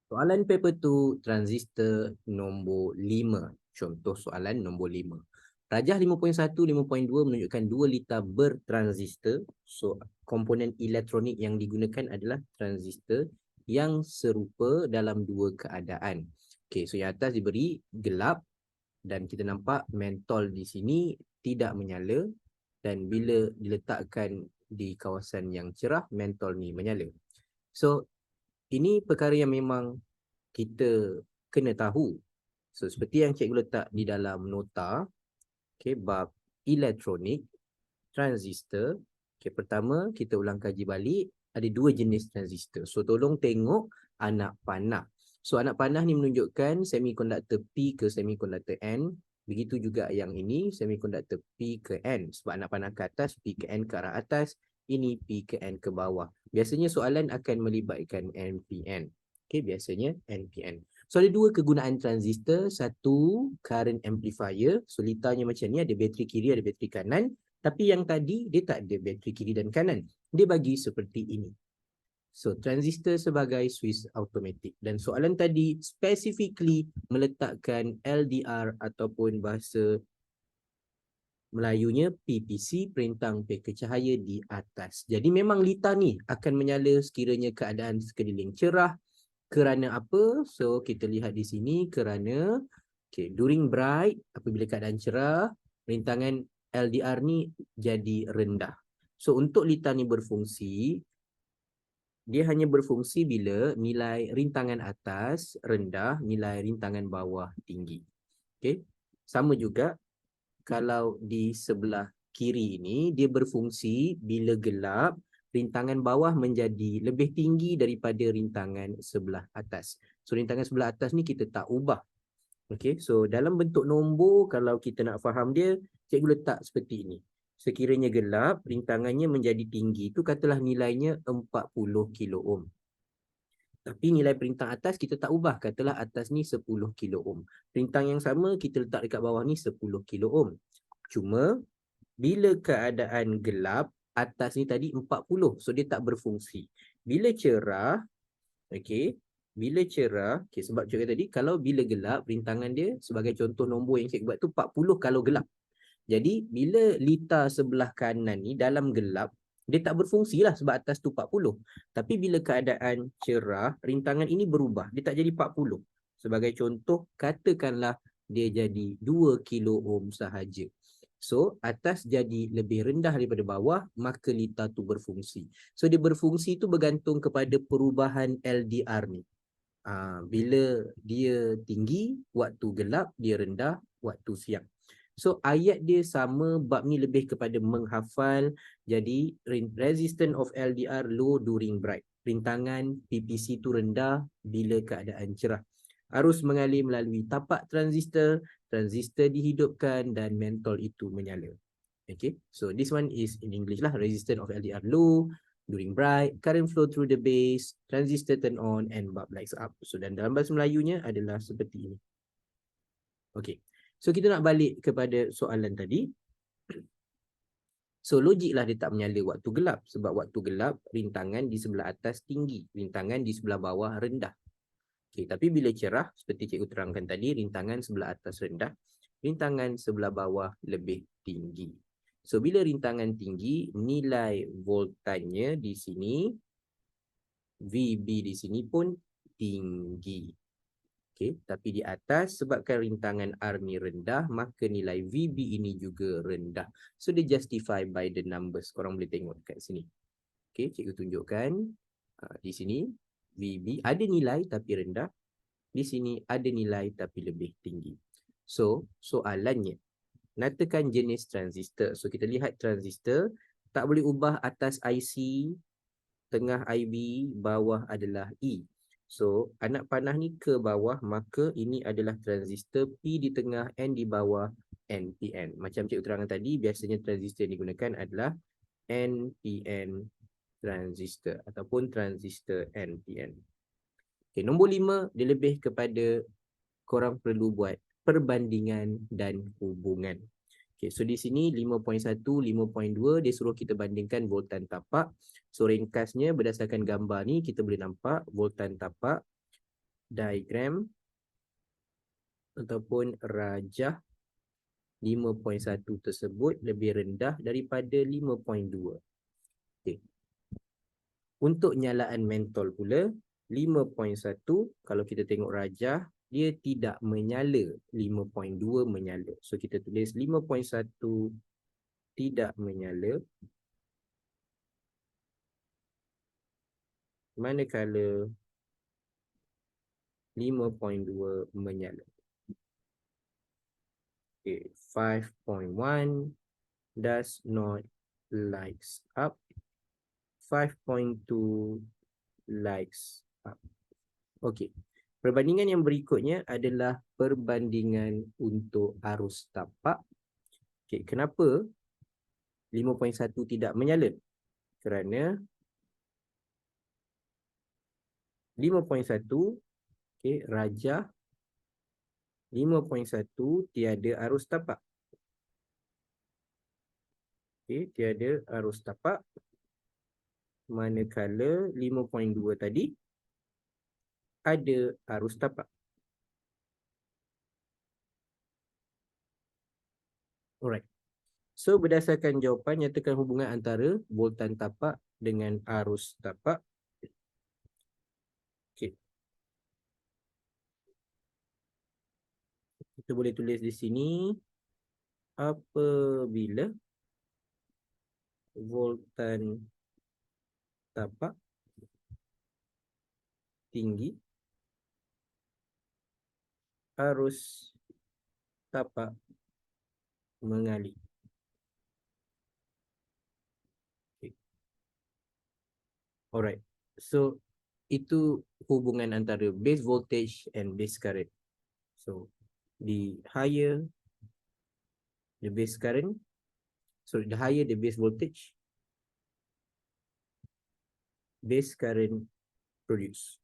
Soalan paper tu transistor nombor 5. Contoh soalan nombor 5. Rajah 5.1, 5.2 menunjukkan 2 litar bertransistor. So, komponen elektronik yang digunakan adalah transistor yang serupa dalam dua keadaan. Okey, so yang atas diberi gelap dan kita nampak mentol di sini tidak menyala, dan bila diletakkan di kawasan yang cerah, mentol ni menyala. So, ini perkara yang memang kita kena tahu. So, seperti yang cikgu letak di dalam nota, okay, bab elektronik, transistor. Okay, pertama, kita ulang kaji balik. Ada dua jenis transistor. So, tolong tengok anak panah. So, anak panah ni menunjukkan semikonduktor P ke semikonduktor N. Begitu juga yang ini, semikonduktor P ke N. Sebab anak panah ke atas, P ke N ke arah atas. Ini P ke N ke bawah. Biasanya soalan akan melibatkan NPN. Okay, biasanya NPN. So, ada dua kegunaan transistor. Satu, current amplifier. So, litarnya macam ni, ada bateri kiri, ada bateri kanan. Tapi yang tadi, dia tak ada bateri kiri dan kanan. Dia bagi seperti ini. So, transistor sebagai switch automatik. Dan soalan tadi specifically meletakkan LDR ataupun bahasa Melayunya PPC, perintang peka cahaya di atas. Jadi memang litar ni akan menyala sekiranya keadaan sekeliling cerah. Kerana apa? So, kita lihat di sini kerana during bright, apabila keadaan cerah, rintangan LDR ni jadi rendah. So, untuk litar ni berfungsi, dia hanya berfungsi bila nilai rintangan atas rendah, nilai rintangan bawah tinggi. Okay. Sama juga kalau di sebelah kiri ini, dia berfungsi bila gelap, rintangan bawah menjadi lebih tinggi daripada rintangan sebelah atas. So, rintangan sebelah atas ni kita tak ubah. Okay, so dalam bentuk nombor, kalau kita nak faham dia, cikgu letak seperti ini. Sekiranya gelap, rintangannya menjadi tinggi, itu katalah nilainya 40 kilo ohm. Tapi nilai perintang atas kita tak ubah, katalah atas ni 10 kilo ohm. Perintang yang sama kita letak dekat bawah ni 10 kilo ohm. Cuma bila keadaan gelap, atas ni tadi 40, so dia tak berfungsi. Bila cerah, okey, bila cerah, okay, sebab cikgu tadi kalau bila gelap, rintangan dia sebagai contoh nombor yang cikgu buat tu 40 kalau gelap. Jadi bila litar sebelah kanan ni dalam gelap, dia tak berfungsi lah sebab atas tu 40. Tapi bila keadaan cerah, rintangan ini berubah. Dia tak jadi 40. Sebagai contoh, katakanlah dia jadi 2 kilo ohm sahaja. So, atas jadi lebih rendah daripada bawah, maka litar tu berfungsi. So, dia berfungsi tu bergantung kepada perubahan LDR ni. Bila dia tinggi, waktu gelap, dia rendah, waktu siang. So, ayat dia sama, bab ni lebih kepada menghafal. Jadi, resistance of LDR low during bright. Rintangan PPC tu rendah bila keadaan cerah. Arus mengalir melalui tapak transistor, transistor dihidupkan dan mentol itu menyala. Okay, so this one is in English lah. Resistance of LDR low during bright, current flow through the base, transistor turn on and bulb lights up. So, dan dalam bahasa Melayunya adalah seperti ini. Okay, so kita nak balik kepada soalan tadi. So, logiklah dia tak menyala waktu gelap. Sebab waktu gelap, rintangan di sebelah atas tinggi. Rintangan di sebelah bawah rendah. Okay, tapi bila cerah, seperti cikgu terangkan tadi, rintangan sebelah atas rendah. Rintangan sebelah bawah lebih tinggi. So, bila rintangan tinggi, nilai voltanya di sini, VB di sini pun tinggi. Okay, tapi di atas sebabkan rintangan R ni rendah, maka nilai VB ini juga rendah. So, dia justify by the numbers. Korang boleh tengok kat sini. Okay, cikgu tunjukkan. Di sini, VB ada nilai tapi rendah. Di sini ada nilai tapi lebih tinggi. So, soalannya, nyatakan jenis transistor. So, kita lihat transistor, tak boleh ubah atas IC, tengah IB, bawah adalah E. So, anak panah ni ke bawah, maka ini adalah transistor, P di tengah, N di bawah, NPN. Macam cikgu terangkan tadi, biasanya transistor yang digunakan adalah NPN transistor ataupun transistor NPN. Okay, nombor 5, dia lebih kepada korang perlu buat perbandingan dan hubungan. Okay, so di sini 5.1, 5.2 dia suruh kita bandingkan voltan tapak. So ringkasnya berdasarkan gambar ni kita boleh nampak voltan tapak diagram ataupun rajah 5.1 tersebut lebih rendah daripada 5.2. Okay. Untuk nyalaan mentol pula, 5.1 kalau kita tengok rajah, dia tidak menyala, 5.2 menyala. So kita tulis 5.1 tidak menyala, manakala 5.2 menyala. Okay, 5.1 does not lights up, 5.2 lights up. Okey. Perbandingan yang berikutnya adalah perbandingan untuk arus tapak. Okey, kenapa 5.1 tidak menyala? Kerana 5.1 okey, rajah 5.1 tiada arus tapak. Okey, tiada arus tapak. Manakala 5.2 tadi ada arus tapak. Alright. So berdasarkan jawapan, nyatakan hubungan antara voltan tapak dengan arus tapak. Okay. Kita boleh tulis di sini, apabila voltan tapak tinggi, arus tapak mengalir. Okay. Alright. So itu hubungan antara base voltage and base current. So the higher the base current, so the higher the base voltage, base current produce.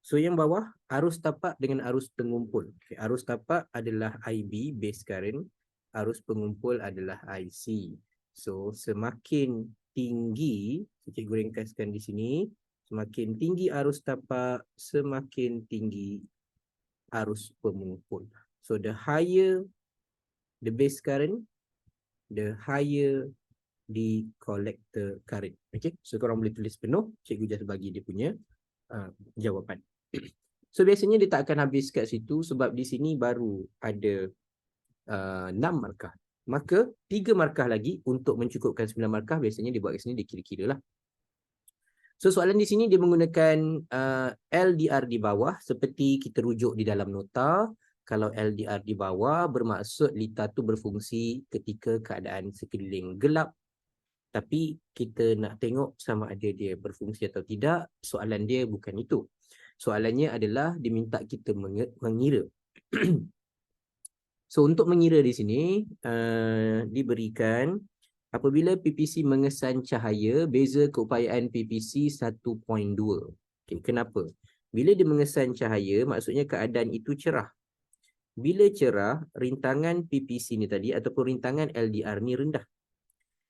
So yang bawah, arus tapak dengan arus pengumpul. Okay, arus tapak adalah IB, base current. Arus pengumpul adalah IC. So semakin tinggi, cikgu ringkaskan di sini, semakin tinggi arus tapak, semakin tinggi arus pengumpul. So the higher the base current, the higher the collector current. Okay, so korang boleh tulis penuh, cikgu just bagi dia punya jawapan. So biasanya dia tak akan habis kat situ sebab di sini baru ada 6 markah. Maka 3 markah lagi untuk mencukupkan 9 markah, biasanya dia buat kat sini, dia kira-kira lah. So soalan di sini dia menggunakan LDR di bawah seperti kita rujuk di dalam nota. Kalau LDR di bawah bermaksud lita tu berfungsi ketika keadaan sekeliling gelap. Tapi kita nak tengok sama ada dia berfungsi atau tidak. Soalan dia bukan itu. Soalannya adalah diminta kita mengira. So untuk mengira di sini diberikan apabila PPC mengesan cahaya, beza keupayaan PPC 1.2. Okay, kenapa? Bila dia mengesan cahaya, maksudnya keadaan itu cerah. Bila cerah, rintangan PPC ni tadi ataupun rintangan LDR ni rendah.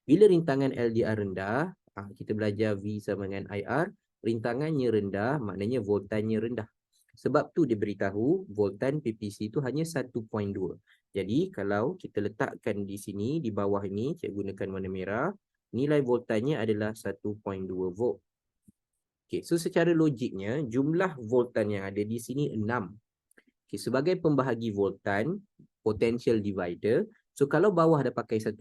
Bila rintangan LDR rendah, kita belajar V sama dengan IR, rintangannya rendah, maknanya voltannya rendah. Sebab tu dia beritahu voltan PPC itu hanya 1.2. Jadi kalau kita letakkan di sini, di bawah ini, cikgu gunakan warna merah, nilai voltannya adalah 1.2 volt. Okay, so secara logiknya, jumlah voltan yang ada di sini 6. Okay, sebagai pembahagi voltan, potential divider, so kalau bawah dah pakai 1.2,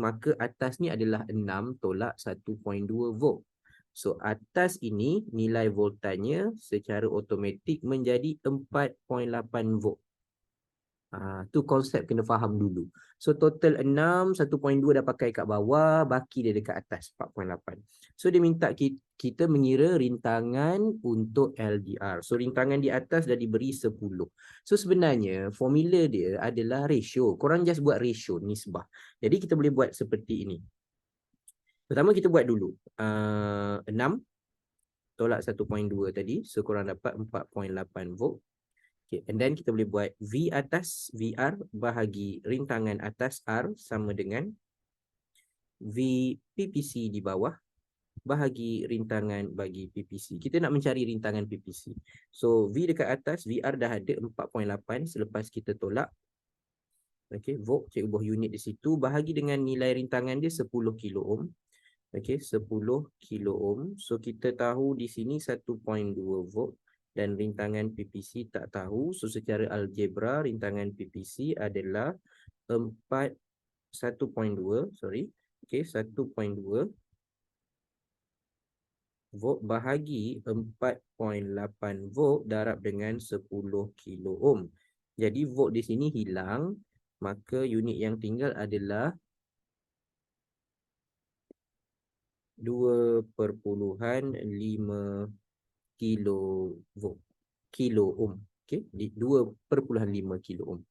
maka atas ni adalah 6 tolak 1.2 volt. So atas ini nilai voltanya secara automatik menjadi 4.8 volt. Tu konsep kena faham dulu. So total 6, 1.2 dah pakai kat bawah, baki dia dekat atas 4.8. So dia minta kita mengira rintangan untuk LDR. So rintangan di atas dah diberi 10. So sebenarnya formula dia adalah ratio. Korang just buat ratio nisbah. Jadi kita boleh buat seperti ini. Pertama kita buat dulu 6 tolak 1.2 tadi. So korang dapat 4.8 volt. Okay, and then kita boleh buat V atas VR bahagi rintangan atas R sama dengan V PPC di bawah bahagi rintangan bagi PPC. Kita nak mencari rintangan PPC. So V dekat atas, VR dah ada 4.8 selepas kita tolak. Okey, volt cik ubah unit di situ, bahagi dengan nilai rintangan dia 10 kilo ohm. Okey, 10 kilo ohm. So kita tahu di sini 1.2 volt dan rintangan PPC tak tahu. So secara algebra rintangan PPC adalah 1.2, sorry. Okey, 1.2 volt bahagi 4.8 volt darab dengan 10 kilo ohm. Jadi volt di sini hilang, maka unit yang tinggal adalah 2.5 kilo volt, kilo ohm. Okey, 2.5 kilo ohm.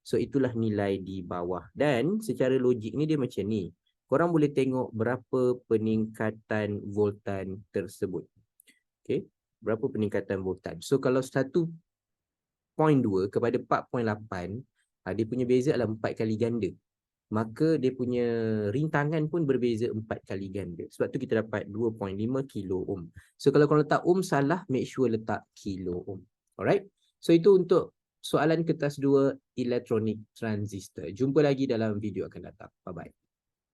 So itulah nilai di bawah. Dan secara logik ni dia macam ni. Korang boleh tengok berapa peningkatan voltan tersebut. Okey, berapa peningkatan voltan. So kalau 1.2 kepada 4.8, dia punya beza adalah 4 kali ganda. Maka dia punya rintangan pun berbeza 4 kali ganda. Sebab tu kita dapat 2.5 kilo ohm. So kalau korang letak ohm salah, make sure letak kilo ohm. Alright. So itu untuk soalan kertas 2 elektronik transistor. Jumpa lagi dalam video akan datang. Bye-bye.